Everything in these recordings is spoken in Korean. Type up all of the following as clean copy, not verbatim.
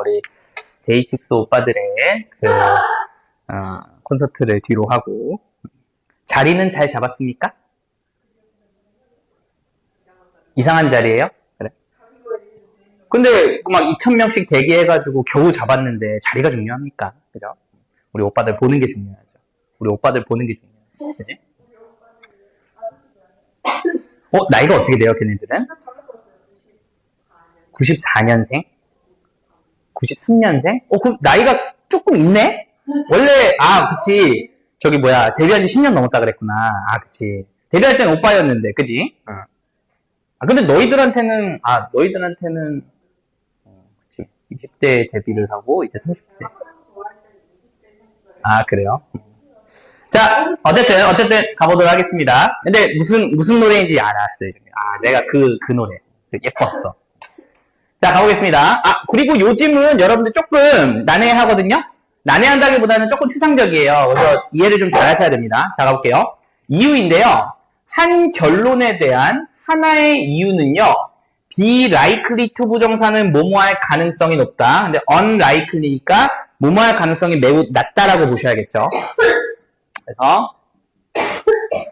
우리 데이식스 오빠들의 콘서트를 뒤로 하고. 자리는 잘 잡았습니까? 이상한 자리예요? 그래. 근데 막 2,000명씩 대기해가지고 겨우 잡았는데 자리가 중요합니까? 그죠? 우리 오빠들 보는 게 중요하죠. 우리 오빠들 보는 게 중요하죠. 그치? 나이가 어떻게 돼요, 걔네들은? 94년생? 93년생? 그럼 나이가 조금 있네? 원래, 그치. 저기 데뷔한 지 10년 넘었다 그랬구나. 그치. 데뷔할 땐 오빠였는데, 그치? 근데 너희들한테는, 그치. 20대 데뷔를 하고, 이제 30대. 그래요? 자, 어쨌든 가보도록 하겠습니다. 근데 무슨 노래인지 알았어요. 내가 그 노래. 예뻤어. 자, 가보겠습니다. 그리고 요즘은 여러분들 조금 난해하거든요? 난해한다기보다는 조금 추상적이에요. 그래서 이해를 좀 잘 하셔야 됩니다. 자, 가볼게요. 이유인데요. 한 결론에 대한 하나의 이유는요. be likely to 부정사는 뭐뭐할 가능성이 높다. 근데 unlikely니까 뭐뭐할 가능성이 매우 낮다라고 보셔야겠죠. 그래서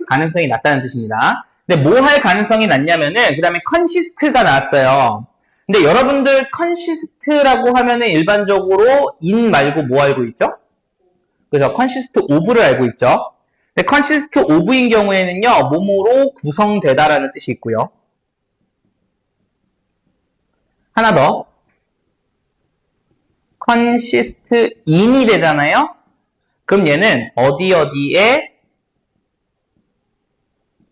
가능성이 낮다는 뜻입니다. 근데 뭐 할 가능성이 낮냐면은 그 다음에 consist가 나왔어요. 근데 여러분들 consist라고 하면은 일반적으로 in 말고 뭐 알고 있죠? 그래서 consist of를 알고 있죠. 근데 consist of인 경우에는요, 뭐뭐로 구성되다라는 뜻이 있고요. 하나 더. consist in이 되잖아요. 그럼 얘는 어디에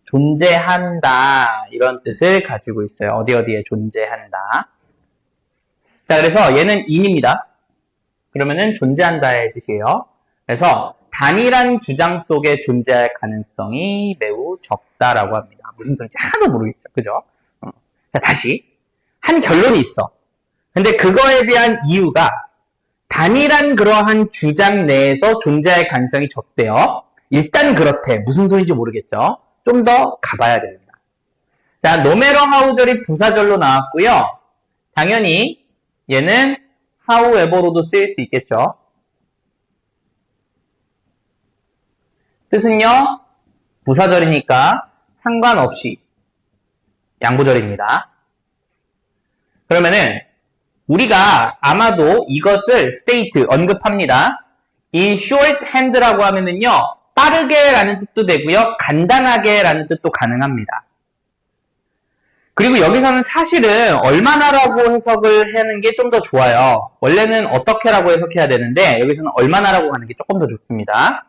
존재한다 이런 뜻을 가지고 있어요. 어디에 존재한다. 자, 그래서 얘는 in입니다. 그러면은 존재한다의 뜻이에요. 그래서 단일한 주장 속에 존재할 가능성이 매우 적다라고 합니다. 무슨 소리인지 하나도 모르겠죠. 그죠? 자, 다시. 한 결론이 있어. 근데 그거에 대한 이유가 단일한 그러한 주장 내에서 존재할 가능성이 적대요. 일단 그렇대. 무슨 소리인지 모르겠죠. 좀 더 가봐야 됩니다. 자, no matter how절이 부사절로 나왔고요. 당연히 얘는 however로도 쓰일 수 있겠죠. 뜻은요, 부사절이니까 상관없이 양보절입니다. 그러면은 우리가 아마도 이것을 state 언급합니다. in shorthand라고 하면은요, 빠르게 라는 뜻도 되고요, 간단하게 라는 뜻도 가능합니다. 그리고 여기서는 사실은 얼마나라고 해석을 하는 게 좀 더 좋아요. 원래는 어떻게라고 해석해야 되는데 여기서는 얼마나라고 하는 게 조금 더 좋습니다.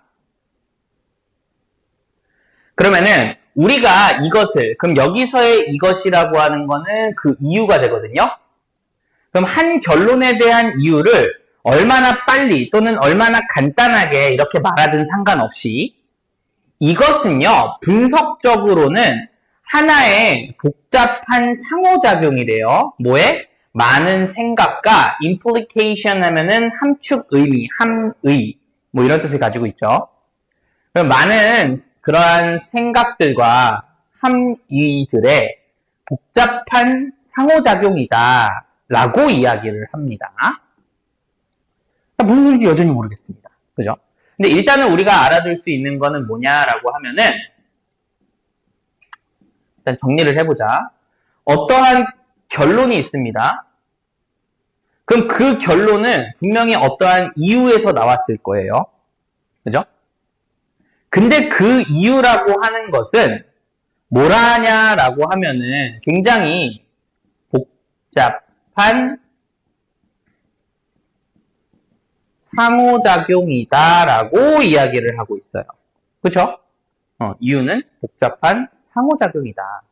그러면은 우리가 이것을, 그럼 여기서의 이것이라고 하는 거는 그 이유가 되거든요. 그럼 한 결론에 대한 이유를 얼마나 빨리 또는 얼마나 간단하게 이렇게 말하든 상관없이 이것은요, 분석적으로는 하나의 복잡한 상호작용이래요. 뭐에? 많은 생각과 implication 하면은 함축 의미, 함의 뭐 이런 뜻을 가지고 있죠. 그럼 많은 그러한 생각들과 함의들의 복잡한 상호작용이다 라고 이야기를 합니다. 무슨 소리인지 여전히 모르겠습니다. 그죠? 근데 일단은 우리가 알아둘 수 있는 거는 뭐냐라고 하면은 일단 정리를 해보자. 어떠한 결론이 있습니다. 그럼 그 결론은 분명히 어떠한 이유에서 나왔을 거예요. 그죠? 근데 그 이유라고 하는 것은 뭐라냐라고 하면은 굉장히 복잡한 상호작용이다라고 이야기를 하고 있어요. 그쵸? 이유는 복잡한 상호작용이다.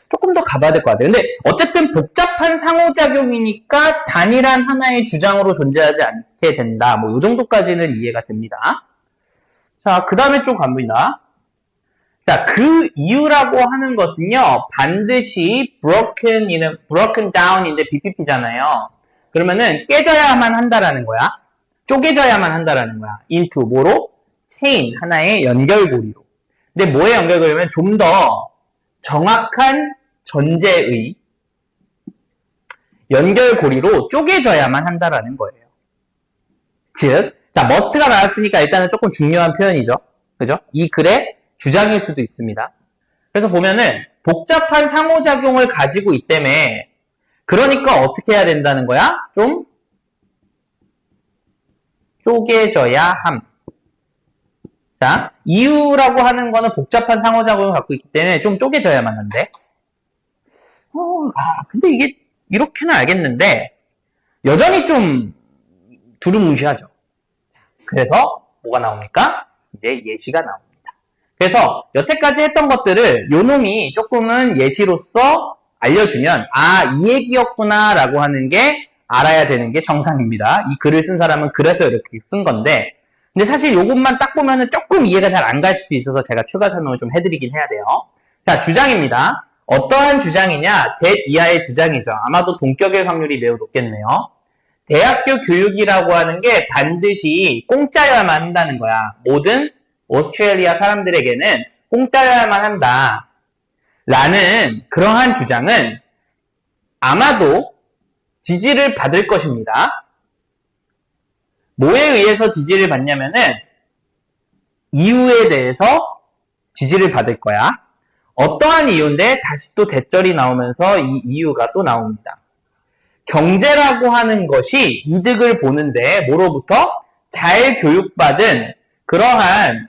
조금 더 가봐야 될 것 같아요. 근데 어쨌든 복잡한 상호작용이니까 단일한 하나의 주장으로 존재하지 않게 된다. 뭐 이 정도까지는 이해가 됩니다. 자, 그 다음에 좀 갑니다. 자, 그 이유라고 하는 것은요, 반드시 broken down인데 BPP잖아요. 그러면은 깨져야만 한다라는 거야. 쪼개져야만 한다라는 거야. into 뭐로? chain, 하나의 연결고리로. 근데 뭐에 연결고리면 좀 더 정확한 전제의 연결고리로 쪼개져야만 한다라는 거예요. 즉, 자, must가 나왔으니까 일단은 조금 중요한 표현이죠. 그죠? 이 글의 주장일 수도 있습니다. 그래서 보면은 복잡한 상호작용을 가지고 있다며 그러니까 어떻게 해야 된다는 거야? 좀 쪼개져야 함. 자, 이유라고 하는 거는 복잡한 상호작용을 갖고 있기 때문에 좀 쪼개져야만 한데. 근데 이게 이렇게는 알겠는데 여전히 좀 두루뭉실하죠. 그래서 뭐가 나옵니까? 이제 예시가 나옵니다. 그래서 여태까지 했던 것들을 요놈이 조금은 예시로서 알려주면 이 얘기였구나 라고 하는 게 알아야 되는 게 정상입니다. 이 글을 쓴 사람은 그래서 이렇게 쓴 건데 근데 사실 요것만 딱 보면은 조금 이해가 잘 안 갈 수도 있어서 제가 추가 설명을 좀 해드리긴 해야 돼요. 자, 주장입니다. 어떠한 주장이냐? that 이하의 주장이죠. 아마도 동격일 확률이 매우 높겠네요. 대학교 교육이라고 하는 게 반드시 공짜여야만 한다는 거야. 모든 오스트레일리아 사람들에게는 공짜여야만 한다. 라는 그러한 주장은 아마도 지지를 받을 것입니다. 뭐에 의해서 지지를 받냐면은 이유에 대해서 지지를 받을 거야. 어떠한 이유인데 다시 또 대절이 나오면서 이 이유가 또 나옵니다. 경제라고 하는 것이 이득을 보는데 뭐로부터? 잘 교육받은 그러한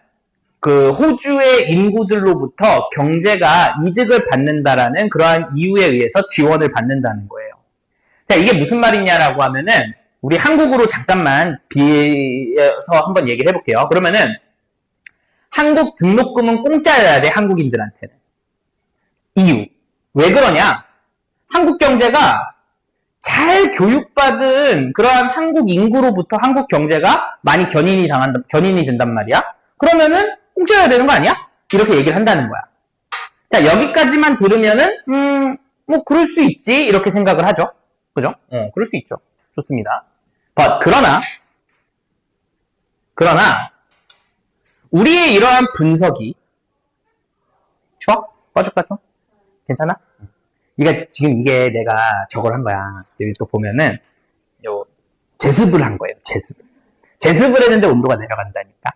그 호주의 인구들로부터 경제가 이득을 받는다라는 그러한 이유에 의해서 지원을 받는다는 거예요. 자, 이게 무슨 말이냐라고 하면은 우리 한국으로 잠깐만 비해서 한번 얘기를 해볼게요. 그러면은 한국 등록금은 공짜여야 돼, 한국인들한테는. 이유. 왜 그러냐? 한국 경제가 잘 교육받은 그러한 한국 인구로부터 한국 경제가 많이 견인이 된단 말이야? 그러면은 공짜여야 되는 거 아니야? 이렇게 얘기를 한다는 거야. 자, 여기까지만 들으면은, 뭐, 그럴 수 있지. 이렇게 생각을 하죠. 그죠? 그럴 수 있죠. 좋습니다. 그러나, 우리의 이러한 분석이, 추워? 꺼줄까 좀? 괜찮아? 지금 이게 내가 저걸 한 거야. 여기 또 보면은, 제습을 한 거예요, 제습을. 제습을 했는데 온도가 내려간다니까.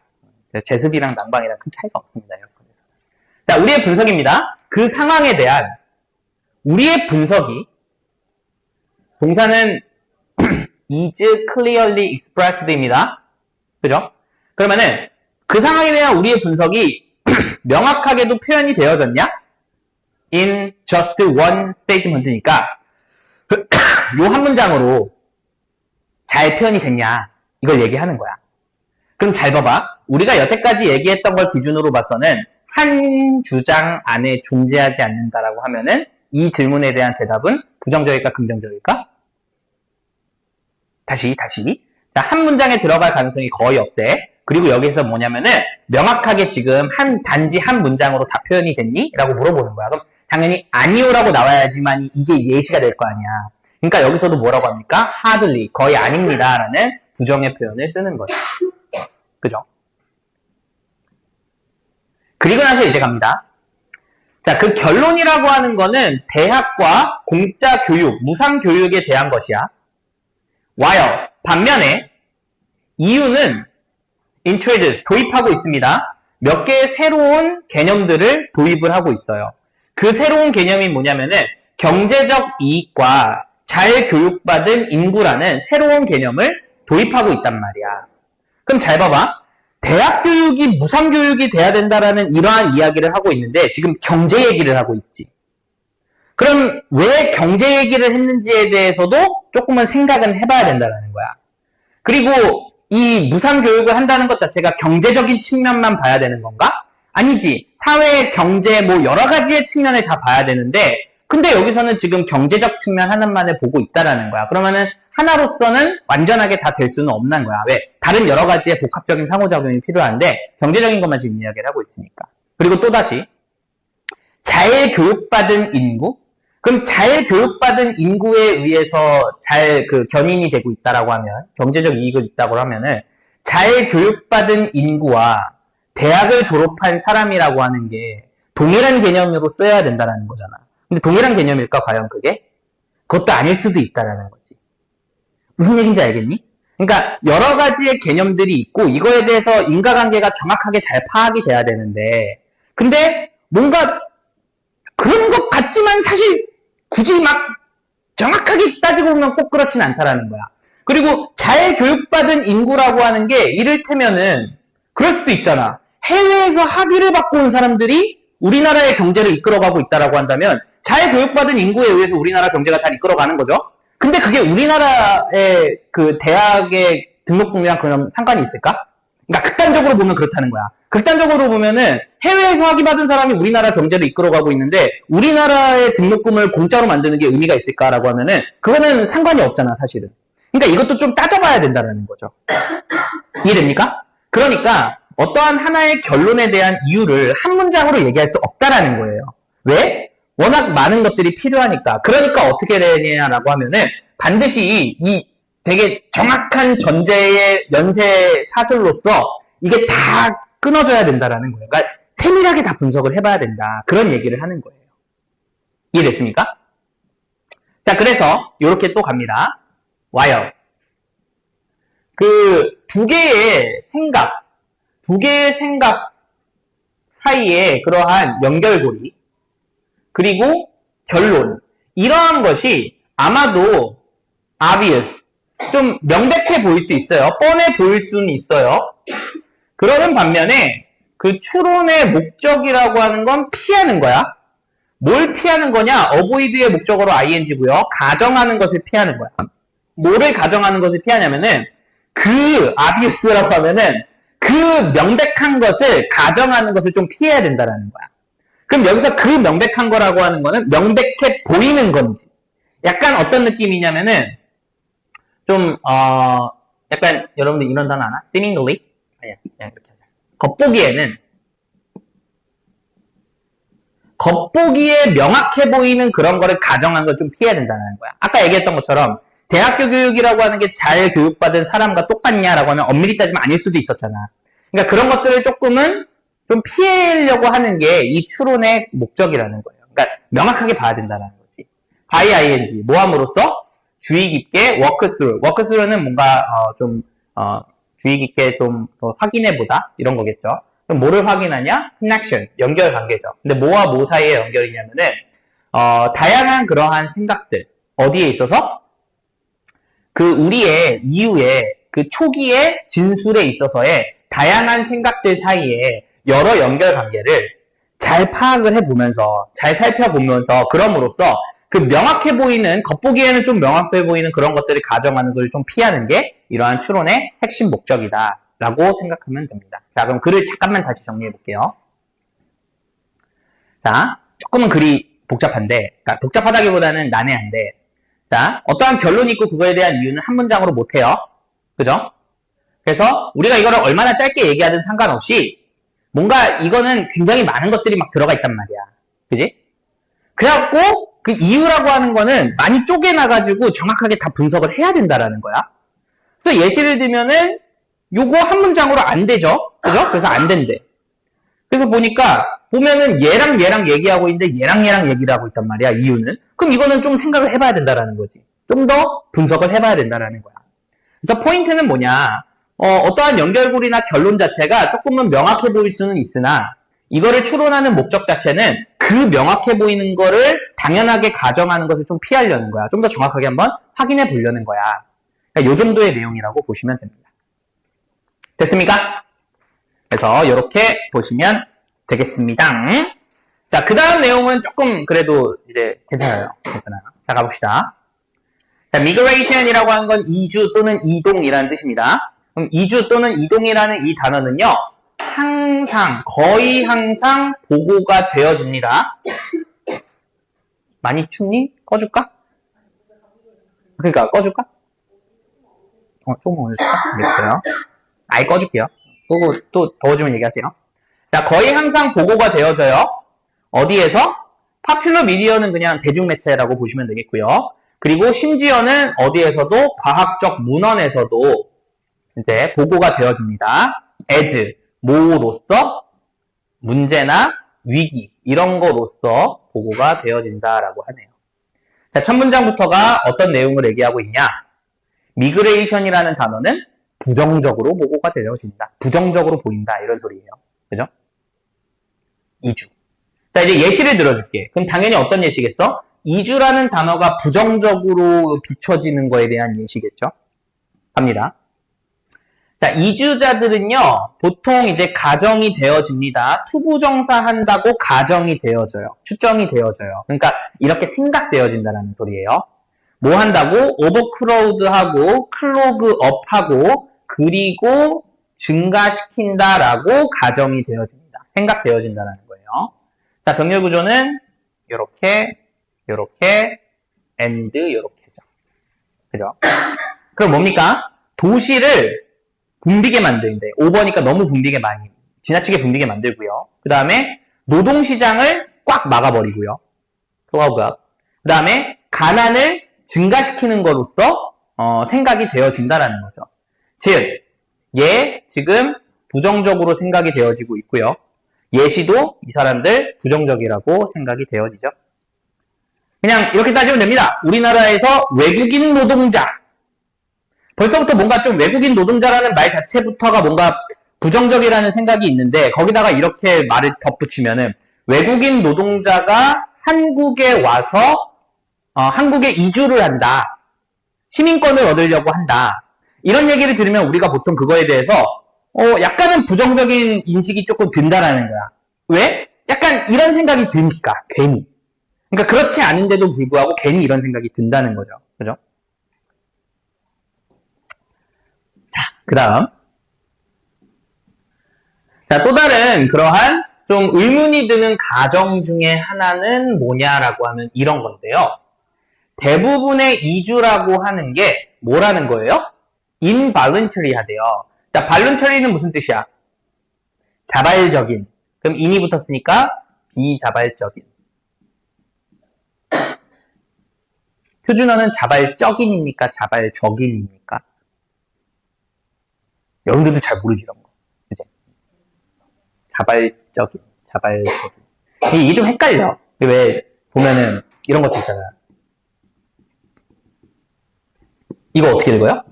제습이랑 난방이랑 큰 차이가 없습니다, 에어컨에서. 자, 우리의 분석입니다. 그 상황에 대한 우리의 분석이, 동사는 is clearly expressed입니다. 그죠? 그러면은, 그 상황에 대한 우리의 분석이 명확하게도 표현이 되어졌냐? in just one statement니까 요 한 문장으로 잘 표현이 됐냐 이걸 얘기하는 거야. 그럼 잘 봐봐. 우리가 여태까지 얘기했던 걸 기준으로 봐서는 한 주장 안에 존재하지 않는다라고 하면은 이 질문에 대한 대답은 부정적일까 긍정적일까? 다시. 자, 한 문장에 들어갈 가능성이 거의 없대. 그리고 여기서 뭐냐면은 명확하게 지금 단지 한 문장으로 다 표현이 됐니? 라고 물어보는 거야. 그럼 당연히 아니요라고 나와야지만 이게 예시가 될 거 아니야. 그러니까 여기서도 뭐라고 합니까? hardly, 거의 아닙니다 라는 부정의 표현을 쓰는 거죠. 그죠? 그리고 나서 이제 갑니다. 자, 그 결론이라고 하는 거는 대학과 공짜 교육, 무상 교육에 대한 것이야. while, 반면에 이유는 introduce, 도입하고 있습니다. 몇 개의 새로운 개념들을 도입을 하고 있어요. 그 새로운 개념이 뭐냐면은 경제적 이익과 잘 교육받은 인구라는 새로운 개념을 도입하고 있단 말이야. 그럼 잘 봐봐. 대학 교육이 무상 교육이 돼야 된다라는 이러한 이야기를 하고 있는데 지금 경제 얘기를 하고 있지. 그럼 왜 경제 얘기를 했는지에 대해서도 조금은 생각은 해봐야 된다는 거야. 그리고 이 무상 교육을 한다는 것 자체가 경제적인 측면만 봐야 되는 건가? 아니지. 사회, 경제, 뭐 여러 가지의 측면을 다 봐야 되는데 근데 여기서는 지금 경제적 측면 하나만을 보고 있다라는 거야. 그러면은 하나로서는 완전하게 다 될 수는 없는 거야. 왜? 다른 여러 가지의 복합적인 상호작용이 필요한데 경제적인 것만 지금 이야기를 하고 있으니까. 그리고 또다시 잘 교육받은 인구? 그럼 잘 교육받은 인구에 의해서 잘 견인이 되고 있다라고 하면 경제적 이익을 있다고 하면은 잘 교육받은 인구와 대학을 졸업한 사람이라고 하는 게 동일한 개념으로 써야 된다는 거잖아. 근데 동일한 개념일까 과연 그게? 그것도 아닐 수도 있다라는 거지. 무슨 얘기인지 알겠니? 그러니까 여러 가지의 개념들이 있고 이거에 대해서 인과관계가 정확하게 잘 파악이 돼야 되는데 근데 뭔가 그런 것 같지만 사실 굳이 막 정확하게 따지고 보면 꼭 그렇진 않다라는 거야. 그리고 잘 교육받은 인구라고 하는 게 이를테면은 그럴 수도 있잖아. 해외에서 학위를 받고 온 사람들이 우리나라의 경제를 이끌어가고 있다라고 한다면 잘 교육받은 인구에 의해서 우리나라 경제가 잘 이끌어가는 거죠. 근데 그게 우리나라의 그 대학의 등록금이랑 그럼 상관이 있을까? 그러니까 극단적으로 보면 그렇다는 거야. 극단적으로 보면은 해외에서 학위 받은 사람이 우리나라 경제를 이끌어가고 있는데 우리나라의 등록금을 공짜로 만드는 게 의미가 있을까라고 하면은 그거는 상관이 없잖아, 사실은. 그러니까 이것도 좀 따져봐야 된다는 거죠. 이해됩니까? 그러니까 어떠한 하나의 결론에 대한 이유를 한 문장으로 얘기할 수 없다라는 거예요. 왜? 워낙 많은 것들이 필요하니까. 그러니까 어떻게 되냐라고 하면은 반드시 이 되게 정확한 전제의 연쇄 사슬로서 이게 다 끊어져야 된다라는 거예요. 그러니까 세밀하게 다 분석을 해봐야 된다. 그런 얘기를 하는 거예요. 이해됐습니까? 자, 그래서 이렇게 또 갑니다. 와요. 그 두 개의 생각 사이에 그러한 연결고리 그리고 결론 이러한 것이 아마도 obvious 좀 명백해 보일 수 있어요. 뻔해 보일 수는 있어요. 그러는 반면에 그 추론의 목적이라고 하는 건 피하는 거야. 뭘 피하는 거냐? avoid의 목적어로 ing고요. 가정하는 것을 피하는 거야. 뭐를 가정하는 것을 피하냐면은 그 obvious라고 하면은 그 명백한 것을 가정하는 것을 좀 피해야 된다라는 거야. 그럼 여기서 그 명백한 거라고 하는 거는 명백해 보이는 건지. 약간 어떤 느낌이냐면은 좀 약간 여러분들 이런 단어 아나? seemingly? 아니야, 그냥 이렇게 하자. 겉보기에 명확해 보이는 그런 거를 가정한 걸 좀 피해야 된다는 거야. 아까 얘기했던 것처럼 대학교 교육이라고 하는 게 잘 교육받은 사람과 똑같냐라고 하면 엄밀히 따지면 아닐 수도 있었잖아. 그러니까 그런 것들을 조금은 좀 피하려고 하는 게 이 추론의 목적이라는 거예요. 그러니까 명확하게 봐야 된다는 거지. by ing, 모함으로써 주의 깊게 work through. work through는 뭔가 주의 깊게 좀 확인해보다 이런 거겠죠. 그럼 뭐를 확인하냐? connection, 연결 관계죠. 근데 뭐와 뭐 사이의 연결이냐면은 다양한 그러한 생각들 어디에 있어서 그 우리의 이후에 그 초기의 진술에 있어서의 다양한 생각들 사이에 여러 연결 관계를 잘 파악을 해보면서 잘 살펴보면서 그럼으로써 그 명확해 보이는 겉보기에는 좀 명확해 보이는 그런 것들을 가정하는 걸 좀 피하는 게 이러한 추론의 핵심 목적이다 라고 생각하면 됩니다. 자, 그럼 글을 잠깐만 다시 정리해 볼게요. 자, 조금은 글이 복잡한데, 그러니까 복잡하다기보다는 난해한데, 자, 어떠한 결론이 있고 그거에 대한 이유는 한 문장으로 못해요. 그죠? 그래서 우리가 이거를 얼마나 짧게 얘기하든 상관없이 뭔가 이거는 굉장히 많은 것들이 막 들어가 있단 말이야. 그지? 그래갖고 그 이유라고 하는 거는 많이 쪼개놔가지고 정확하게 다 분석을 해야 된다라는 거야. 그래서 예시를 들면은 요거 한 문장으로 안 되죠? 그죠? 그래서 안 된대. 그래서 보면은 얘랑 얘기하고 있는데 얘랑 얘기를 하고 있단 말이야, 이유는. 그럼 이거는 좀 생각을 해봐야 된다라는 거지. 좀 더 분석을 해봐야 된다라는 거야. 그래서 포인트는 뭐냐? 어떠한 연결고리나 결론 자체가 조금은 명확해 보일 수는 있으나 이거를 추론하는 목적 자체는 그 명확해 보이는 거를 당연하게 가정하는 것을 좀 피하려는 거야. 좀 더 정확하게 한번 확인해 보려는 거야. 그러니까 요 정도의 내용이라고 보시면 됩니다. 됐습니까? 그래서 이렇게 보시면 되겠습니다. 자, 그 다음 내용은 조금 그래도 이제 괜찮아요. 자, 가봅시다. 자, migration이라고 하는 건 이주 또는 이동이라는 뜻입니다. 그럼 이주 또는 이동이라는 이 단어는요, 거의 항상 보고가 되어집니다. 많이 춥니? 꺼줄까? 그러니까 꺼줄까? 조금 올릴까? 알겠어요. 아예 꺼줄게요. 끄고 또 더워지면 얘기하세요. 자, 거의 항상 보고가 되어져요. 어디에서? 파퓰러 미디어는 그냥 대중매체라고 보시면 되겠고요. 그리고 심지어는 어디에서도 과학적 문헌에서도 이제 보고가 되어집니다. as, 뭐로서 문제나 위기 이런 거로서 보고가 되어진다라고 하네요. 자, 첫 문장부터가 어떤 내용을 얘기하고 있냐? 미그레이션이라는 단어는 부정적으로 보고가 되어진다. 부정적으로 보인다. 이런 소리예요. 그죠? 이주. 자, 이제 예시를 들어줄게. 그럼 당연히 어떤 예시겠어? 이주라는 단어가 부정적으로 비춰지는 거에 대한 예시겠죠? 갑니다. 자, 이주자들은요, 보통 이제 가정이 되어집니다. 투부정사 한다고 가정이 되어져요. 추정이 되어져요. 그러니까 이렇게 생각되어진다는 소리예요. 뭐 한다고? 오버크로우드하고 클로그업하고 그리고 증가시킨다라고 가정이 되어집니다. 생각되어진다는 거예요. 자, 병렬 구조는 요렇게, and 요렇게죠. 그죠? 그럼 뭡니까? 도시를 붐비게 만드는데, 오버니까 너무 붐비게 많이, 지나치게 붐비게 만들고요. 그 다음에 노동시장을 꽉 막아버리고요. 클로그업. 그 다음에 가난을 증가시키는 것으로서 생각이 되어진다라는 거죠. 즉, 지금 부정적으로 생각이 되어지고 있고요. 예시도 이 사람들 부정적이라고 생각이 되어지죠. 그냥 이렇게 따지면 됩니다. 우리나라에서 외국인 노동자. 벌써부터 뭔가 좀 외국인 노동자라는 말 자체부터가 뭔가 부정적이라는 생각이 있는데 거기다가 이렇게 말을 덧붙이면은 외국인 노동자가 한국에 와서 한국에 이주를 한다. 시민권을 얻으려고 한다. 이런 얘기를 들으면 우리가 보통 그거에 대해서 약간은 부정적인 인식이 조금 든다라는 거야. 왜? 약간 이런 생각이 드니까 괜히. 그러니까 그렇지 않은데도 불구하고 괜히 이런 생각이 든다는 거죠. 그죠? 자, 그 다음. 자, 또 다른 그러한 좀 의문이 드는 가정 중에 하나는 뭐냐라고 하면 이런 건데요. 대부분의 이주라고 하는 게 뭐라는 거예요? involuntary 하대요. 자, voluntary는 무슨 뜻이야? 자발적인. 그럼 in이 붙었으니까 비자발적인. 표준어는 자발적인입니까? 자발적인입니까? 여러분들도 잘 모르지, 이런 거. 그치? 자발적인. 이게 좀 헷갈려. 왜, 보면은, 이런 것도 있잖아. 이거 어떻게 읽어요?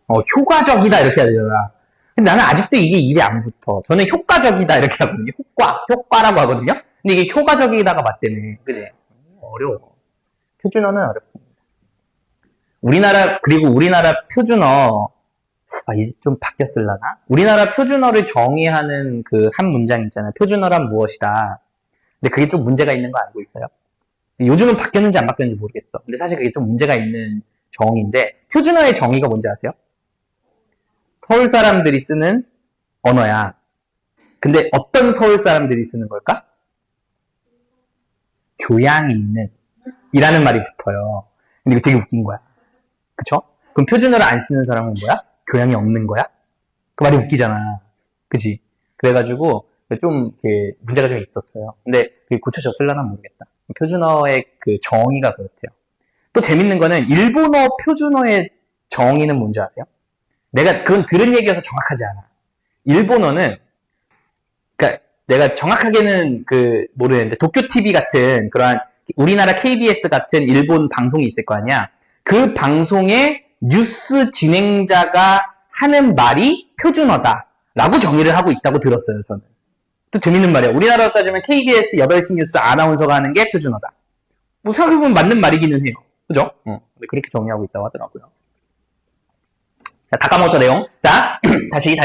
효과적이다, 이렇게 해야 되잖아. 근데 나는 아직도 이게 입에 안 붙어. 저는 효과적이다, 이렇게 하거든요. 효과라고 하거든요. 근데 이게 효과적이다가 맞대네. 그지? 어려워. 표준어는 어렵습니다. 그리고 우리나라 표준어, 이제 좀 바뀌었을라나? 우리나라 표준어를 정의하는 그 한 문장 있잖아요. 표준어란 무엇이다. 근데 그게 좀 문제가 있는 거 알고 있어요? 요즘은 바뀌었는지 안 바뀌었는지 모르겠어. 근데 사실 그게 좀 문제가 있는 정의인데, 표준어의 정의가 뭔지 아세요? 서울 사람들이 쓰는 언어야. 근데 어떤 서울 사람들이 쓰는 걸까? 교양 있는 이라는 말이 붙어요. 근데 이거 되게 웃긴 거야. 그쵸? 그럼 표준어를 안 쓰는 사람은 뭐야? 교양이 없는 거야? 그 말이 웃기잖아. 그치? 그래가지고 좀 문제가 좀 있었어요. 근데 그게 고쳐졌을려나 모르겠다. 표준어의 그 정의가 그렇대요. 또 재밌는 거는 일본어 표준어의 정의는 뭔지 아세요? 그건 들은 얘기여서 정확하지 않아. 일본어는, 그러니까 내가 정확하게는 모르겠는데, 도쿄TV 같은 그러한 우리나라 KBS 같은 일본 방송이 있을 거 아니야? 그 방송의 뉴스 진행자가 하는 말이 표준어다라고 정의를 하고 있다고 들었어요, 저는. 또 재밌는 말이야. 우리나라로 따지면 KBS 8시 뉴스 아나운서가 하는 게 표준어다. 뭐 생각해보면 맞는 말이기는 해요. 그죠? 근데 그렇게 정의하고 있다고 하더라고요. 자, 다 까먹었죠, 내용. 자, 다시.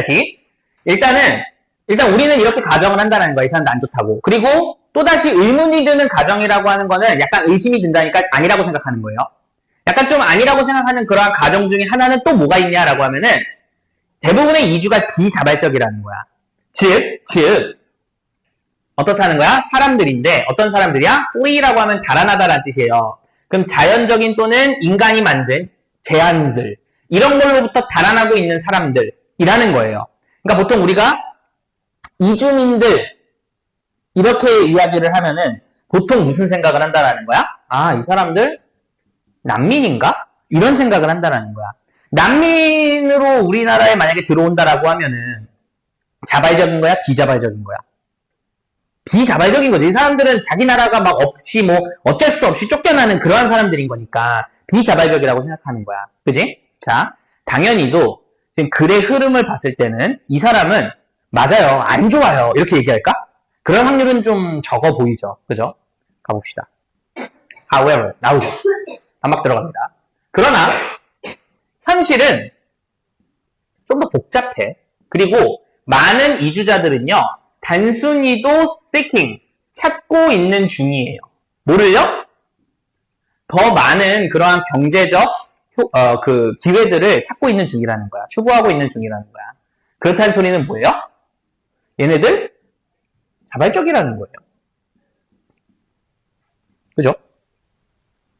일단 우리는 이렇게 가정을 한다는 거야. 이 사람도 안 좋다고. 그리고 또다시 의문이 드는 가정이라고 하는 거는 약간 의심이 든다니까 아니라고 생각하는 거예요. 약간 좀 아니라고 생각하는 그러한 가정 중에 하나는 또 뭐가 있냐라고 하면은 대부분의 이주가 비자발적이라는 거야. 즉, 어떻다는 거야? 사람들인데, 어떤 사람들이야? free라고 하면 달아나다라는 뜻이에요. 그럼 자연적인 또는 인간이 만든 제한들, 이런 걸로부터 달아나고 있는 사람들이라는 거예요. 그러니까 보통 우리가 이주민들, 이렇게 이야기를 하면은 보통 무슨 생각을 한다라는 거야? 이 사람들 난민인가? 이런 생각을 한다라는 거야. 난민으로 우리나라에 만약에 들어온다라고 하면은 자발적인 거야? 비자발적인 거야? 비자발적인 거죠. 이 사람들은 자기 나라가 막 없이 뭐 어쩔 수 없이 쫓겨나는 그러한 사람들인 거니까 비자발적이라고 생각하는 거야. 그지? 자, 당연히도 지금 글의 흐름을 봤을 때는 이 사람은 맞아요. 안 좋아요. 이렇게 얘기할까? 그럴 확률은 좀 적어 보이죠. 그죠? 가봅시다. However, 나오죠. 반박 들어갑니다. 그러나 현실은 좀 더 복잡해. 그리고 많은 이주자들은요, 단순히도 seeking, 찾고 있는 중이에요. 뭐를요? 더 많은 그러한 경제적 그 기회들을 찾고 있는 중이라는 거야. 추구하고 있는 중이라는 거야. 그렇다는 소리는 뭐예요? 얘네들 자발적이라는 거예요. 그죠?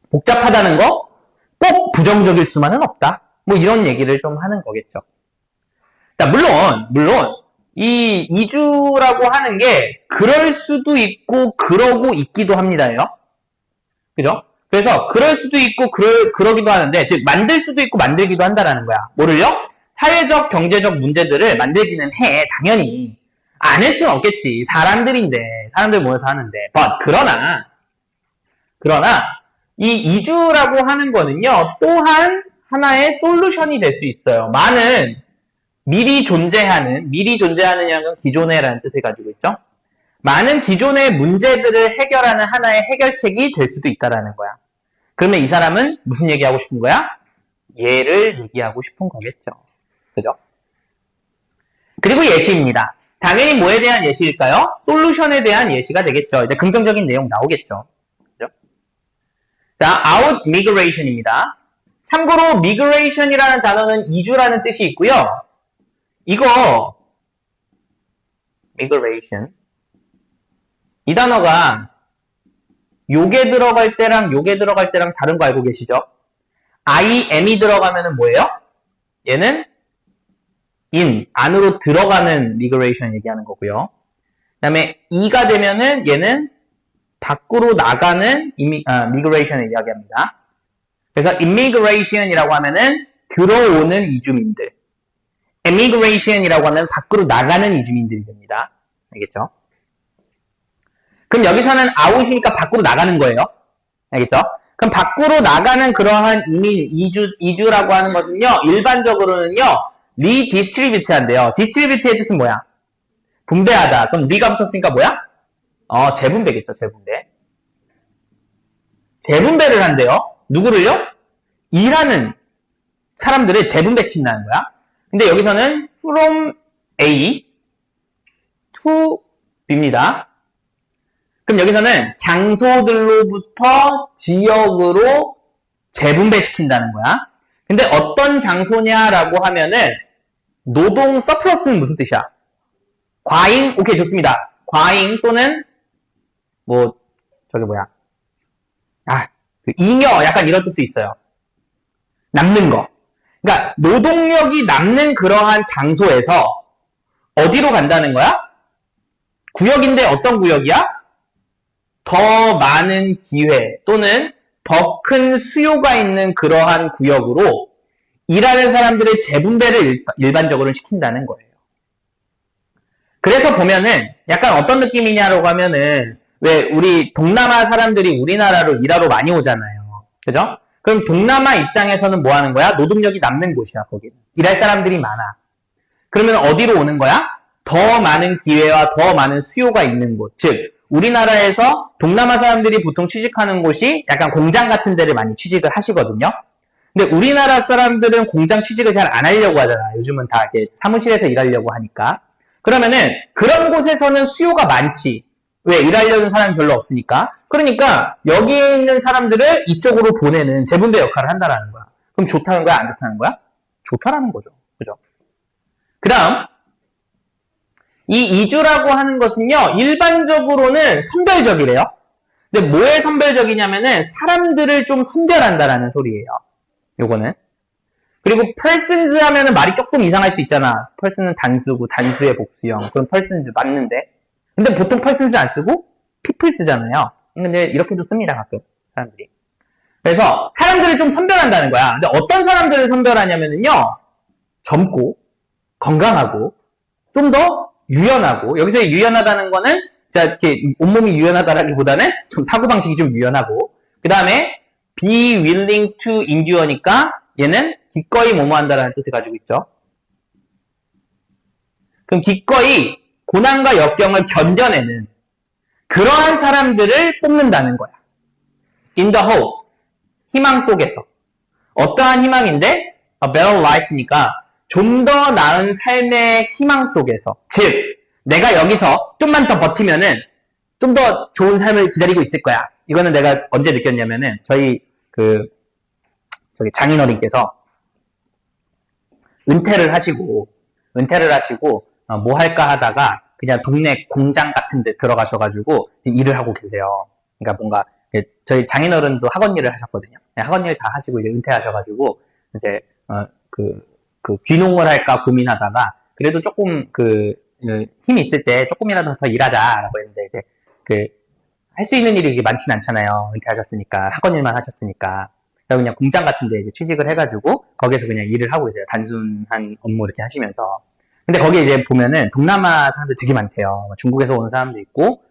복잡하다는 거 꼭 부정적일 수만은 없다. 뭐 이런 얘기를 좀 하는 거겠죠. 자, 물론 이 이주라고 하는 게 그럴 수도 있고 그러고 있기도 합니다요. 그죠? 그래서 그럴 수도 있고 그러기도 하는데, 즉 만들 수도 있고 만들기도 한다라는 거야. 뭐를요? 사회적 경제적 문제들을 만들기는 해. 당연히 안 할 수는 없겠지. 사람들인데, 사람들 모여서 하는데. 그러나 이 이주라고 하는 거는요, 또한 하나의 솔루션이 될 수 있어요. 많은 미리 존재하는 건 기존에라는 뜻을 가지고 있죠. 많은 기존의 문제들을 해결하는 하나의 해결책이 될 수도 있다라는 거야. 그러면 이 사람은 무슨 얘기하고 싶은 거야? 얘를 얘기하고 싶은 거겠죠. 그죠? 그리고 예시입니다. 당연히 뭐에 대한 예시일까요? 솔루션에 대한 예시가 되겠죠. 이제 긍정적인 내용 나오겠죠. 그죠? 자, outmigration입니다. 참고로 migration이라는 단어는 이주라는 뜻이 있고요. 이거 migration 이 단어가 요게 들어갈 때랑 요게 들어갈 때랑 다른 거 알고 계시죠? IM이 들어가면은 뭐예요? 얘는 안으로 들어가는 migration 얘기하는 거고요. 그 다음에 E가 되면은 얘는 밖으로 나가는 migration을 이야기합니다. 그래서 immigration이라고 하면은 들어오는 이주민들, emigration이라고 하면 밖으로 나가는 이주민들이 됩니다. 알겠죠? 그럼 여기서는 out이니까 밖으로 나가는 거예요. 알겠죠? 그럼 밖으로 나가는 그러한 이주라고 하는 것은요, 일반적으로는요, redistribute한대요. distribute의 뜻은 뭐야? 분배하다. 그럼 re가 붙었으니까 뭐야? 재분배겠죠, 재분배. 재분배를 한대요. 누구를요? 일하는 사람들을 재분배시킨다는 거야. 근데 여기서는 from A to B입니다. 그럼 여기서는 장소들로부터 지역으로 재분배시킨다는 거야. 근데 어떤 장소냐라고 하면은 노동 서플러스는 무슨 뜻이야? 과잉? 오케이, 좋습니다. 과잉 또는 잉여 약간 이런 뜻도 있어요. 남는 거. 그러니까 노동력이 남는 그러한 장소에서 어디로 간다는 거야? 구역인데 어떤 구역이야? 더 많은 기회 또는 더 큰 수요가 있는 그러한 구역으로 일하는 사람들의 재분배를 일반적으로 시킨다는 거예요. 그래서 보면은 약간 어떤 느낌이냐라고 하면은 왜 우리 동남아 사람들이 우리나라로 일하러 많이 오잖아요. 그죠? 그럼 동남아 입장에서는 뭐 하는 거야? 노동력이 남는 곳이야, 거기는. 일할 사람들이 많아. 그러면 어디로 오는 거야? 더 많은 기회와 더 많은 수요가 있는 곳. 즉, 우리나라에서 동남아 사람들이 보통 취직하는 곳이 약간 공장 같은 데를 많이 취직을 하시거든요. 근데 우리나라 사람들은 공장 취직을 잘 안 하려고 하잖아. 요즘은 다 이렇게 사무실에서 일하려고 하니까. 그러면은 그런 곳에서는 수요가 많지. 왜? 일하려는 사람이 별로 없으니까. 그러니까 여기에 있는 사람들을 이쪽으로 보내는 재분배 역할을 한다라는 거야. 그럼 좋다는 거야? 안 좋다는 거야? 좋다라는 거죠. 그죠? 그 다음 이 이주라고 하는 것은요, 일반적으로는 선별적이래요. 근데 뭐에 선별적이냐면은 사람들을 좀 선별한다라는 소리예요. 요거는. 그리고 persons 하면은 말이 조금 이상할 수 있잖아. person은 단수고 단수의 복수형. 그럼 persons 맞는데. 근데 보통 persons 안 쓰고 people 쓰잖아요. 근데 이렇게도 씁니다, 가끔 사람들이. 그래서 사람들을 좀 선별한다는 거야. 근데 어떤 사람들을 선별하냐면은요, 젊고 건강하고 좀 더 유연하고, 여기서 유연하다는 거는 자, 이렇게 온몸이 유연하다라기보다는 좀 사고방식이 좀 유연하고, 그 다음에 be willing to endure니까 얘는 기꺼이 뭐뭐 한다라는 뜻을 가지고 있죠. 그럼 기꺼이 고난과 역경을 견뎌내는 그러한 사람들을 뽑는다는 거야. in the hope, 희망 속에서. 어떠한 희망인데? a better life니까 좀 더 나은 삶의 희망 속에서. 즉, 내가 여기서 좀만 더 버티면은 좀 더 좋은 삶을 기다리고 있을 거야. 이거는 내가 언제 느꼈냐면은 저희 저기 장인어른께서 은퇴를 하시고 뭐 할까 하다가 그냥 동네 공장 같은 데 들어가셔가지고 일을 하고 계세요. 그러니까 뭔가 저희 장인어른도 학원 일을 하셨거든요. 학원 일 다 하시고 이제 은퇴하셔가지고 이제 귀농을 할까 고민하다가 그래도 조금 힘이 있을 때 조금이라도 더 일하자라고 했는데 이제 할 수 있는 일이 많진 않잖아요. 은퇴하셨으니까 학원 일만 하셨으니까. 그래서 그냥 공장 같은 데 이제 취직을 해가지고 거기서 그냥 일을 하고 있어요. 단순한 업무 이렇게 하시면서. 근데 거기 이제 보면은 동남아 사람들 되게 많대요. 중국에서 오는 사람도 있고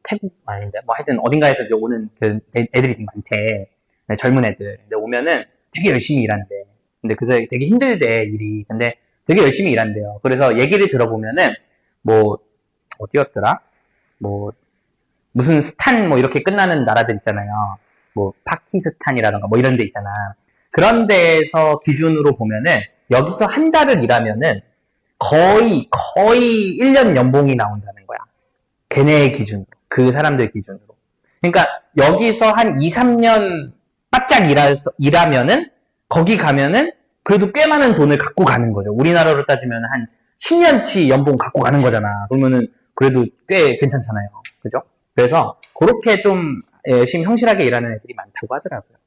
태국 아닌데 하여튼 어딘가에서 이제 오는 애들이 되게 많대. 네, 젊은 애들. 근데 오면은 되게 열심히 일한대. 근데 그래서 되게 힘들대 일이. 근데 되게 열심히 일한대요. 그래서 얘기를 들어보면은 어디였더라? 무슨 스탄 이렇게 끝나는 나라들 있잖아요. 파키스탄이라던가 이런 데 있잖아. 그런 데에서 기준으로 보면은 여기서 한 달을 일하면은 거의 1년 연봉이 나온다는 거야. 걔네의 기준으로. 그 사람들 기준으로. 그러니까 여기서 한 2, 3년 바짝 일하면은 거기 가면은 그래도 꽤 많은 돈을 갖고 가는 거죠. 우리나라로 따지면 한 10년치 연봉 갖고 가는 거잖아. 그러면은 그래도 꽤 괜찮잖아요. 그죠? 그래서 그렇게 좀 열심히 성실하게 일하는 애들이 많다고 하더라고요.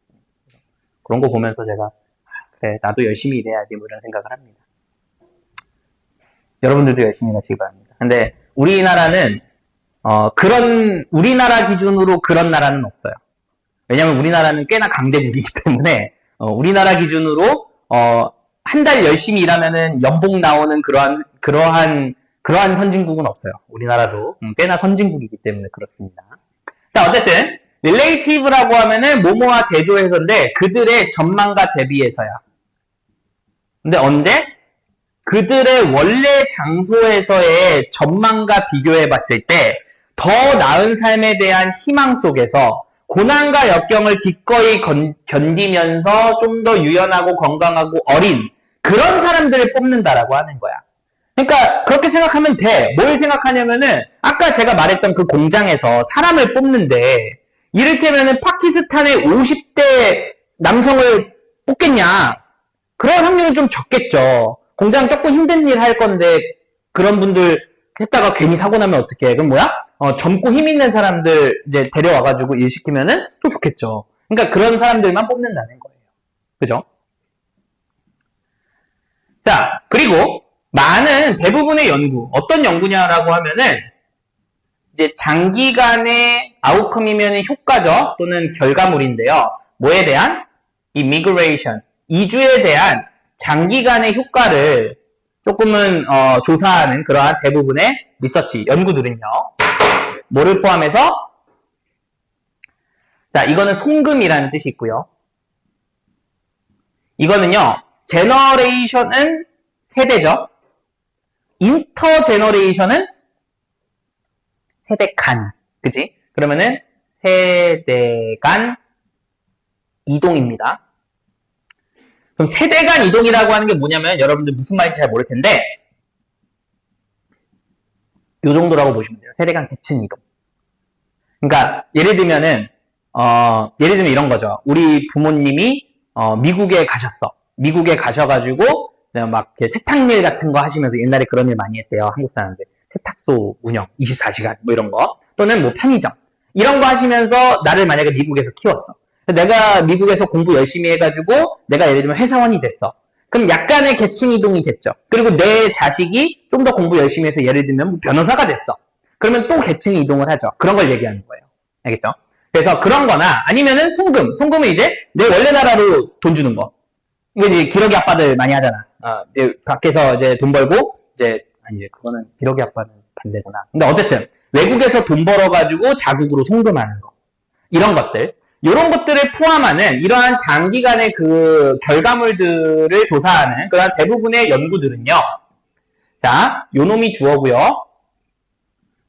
그런 거 보면서 제가 그래 나도 열심히 일해야지 이런 생각을 합니다. 여러분들도 열심히 일하시기 바랍니다. 근데 우리나라는 우리나라 기준으로 그런 나라는 없어요. 왜냐면 우리나라는 꽤나 강대국이기 때문에 우리나라 기준으로 한 달 열심히 일하면은 연봉 나오는 그러한 선진국은 없어요. 우리나라도 꽤나 선진국이기 때문에 그렇습니다. 자, 어쨌든 relative라고 하면은 뭐뭐와 대조해서인데 그들의 전망과 대비해서야. 근데 언제? 그들의 원래 장소에서의 전망과 비교해 봤을 때 더 나은 삶에 대한 희망 속에서 고난과 역경을 기꺼이 견디면서 좀 더 유연하고 건강하고 어린 그런 사람들을 뽑는다라고 하는 거야. 그러니까 그렇게 생각하면 돼. 뭘 생각하냐면은 아까 제가 말했던 그 공장에서 사람을 뽑는데 이를테면은 파키스탄의 50대 남성을 뽑겠냐? 그럴 확률은 좀 적겠죠. 공장 조금 힘든 일 할 건데 그런 분들 했다가 괜히 사고 나면 어떡해. 그럼 뭐야? 젊고 힘 있는 사람들 이제 데려와가지고 일 시키면은 또 좋겠죠. 그러니까 그런 사람들만 뽑는다는 거예요. 그죠? 자, 그리고 많은 대부분의 연구, 어떤 연구냐라고 하면은 이제 장기간의 아웃컴이면 효과죠. 또는 결과물인데요. 뭐에 대한? 이 migration, 이주에 대한 장기간의 효과를 조금은 조사하는 그러한 대부분의 리서치, 연구들은요. 뭐를 포함해서? 자, 이거는 송금이라는 뜻이 있고요. 이거는요. 제너레이션은 세대죠. 인터제너레이션은 세대 간. 그치? 그러면은 세대 간 이동입니다. 그럼 세대 간 이동이라고 하는 게 뭐냐면 여러분들 무슨 말인지 잘 모를 텐데 요 정도라고 보시면 돼요. 세대 간 계층 이동. 그러니까 예를 들면 이런 거죠. 우리 부모님이 미국에 가셨어. 미국에 가셔가지고 막 세탁일 같은 거 하시면서 옛날에 그런 일 많이 했대요. 한국 사람들. 세탁소 운영 24시간 이런 거 또는 편의점 이런 거 하시면서 나를 만약에 미국에서 키웠어. 내가 미국에서 공부 열심히 해가지고 내가 예를 들면 회사원이 됐어. 그럼 약간의 계층 이동이 됐죠. 그리고 내 자식이 좀 더 공부 열심히 해서 예를 들면 변호사가 됐어. 그러면 또 계층 이동을 하죠. 그런 걸 얘기하는 거예요. 알겠죠? 그래서 그런 거나 아니면은 송금. 송금은 이제 내 원래 나라로 돈 주는 거. 이거 이제 기러기 아빠들 많이 하잖아. 이제 밖에서 이제 돈 벌고 이제 아니 그거는 기러기 아빠는 반대구나. 근데 어쨌든 외국에서 돈 벌어가지고 자국으로 송금하는 거. 이런 것들. 이런 것들을 포함하는 이러한 장기간의 그 결과물들을 조사하는 그런 대부분의 연구들은요. 자, 요 놈이 주어고요.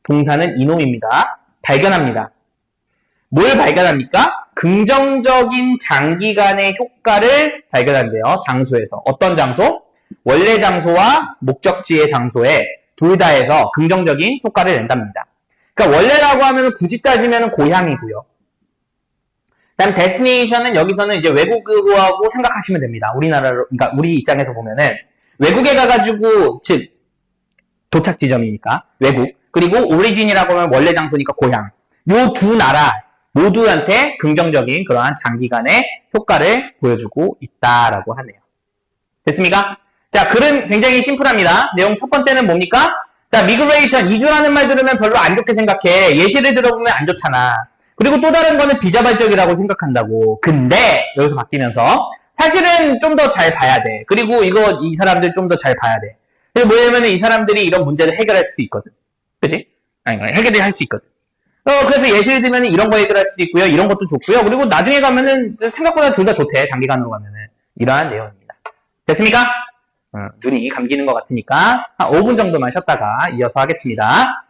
동사는 이놈입니다. 발견합니다. 뭘 발견합니까? 긍정적인 장기간의 효과를 발견한대요. 장소에서. 어떤 장소? 원래 장소와 목적지의 장소에 둘 다에서 긍정적인 효과를 낸답니다. 그러니까 원래라고 하면 굳이 따지면 고향이고요. 그다음 데스티네이션은 여기서는 이제 외국어하고 생각하시면 됩니다. 우리나라로, 그러니까 우리 입장에서 보면은 외국에 가가지고 즉 도착 지점이니까 외국, 그리고 오리진이라고 하면 원래 장소니까 고향. 요 두 나라 모두한테 긍정적인 그러한 장기간의 효과를 보여주고 있다라고 하네요. 됐습니까? 자, 글은 굉장히 심플합니다. 내용 첫 번째는 뭡니까? 자, 미그레이션, 이주라는 말 들으면 별로 안 좋게 생각해. 예시를 들어보면 안 좋잖아. 그리고 또 다른 거는 비자발적이라고 생각한다고. 근데 여기서 바뀌면서 사실은 좀 더 잘 봐야 돼. 그리고 이 사람들 좀 더 잘 봐야 돼. 그게 뭐냐면 이 사람들이 이런 문제를 해결할 수도 있거든. 그치? 아니, 해결을 할 수 있거든. 그래서 예시를 들면 이런 거 해결할 수도 있고요. 이런 것도 좋고요. 그리고 나중에 가면은 생각보다 둘 다 좋대. 장기간으로 가면은. 이러한 내용입니다. 됐습니까? 눈이 감기는 것 같으니까 한 5분 정도만 쉬었다가 이어서 하겠습니다.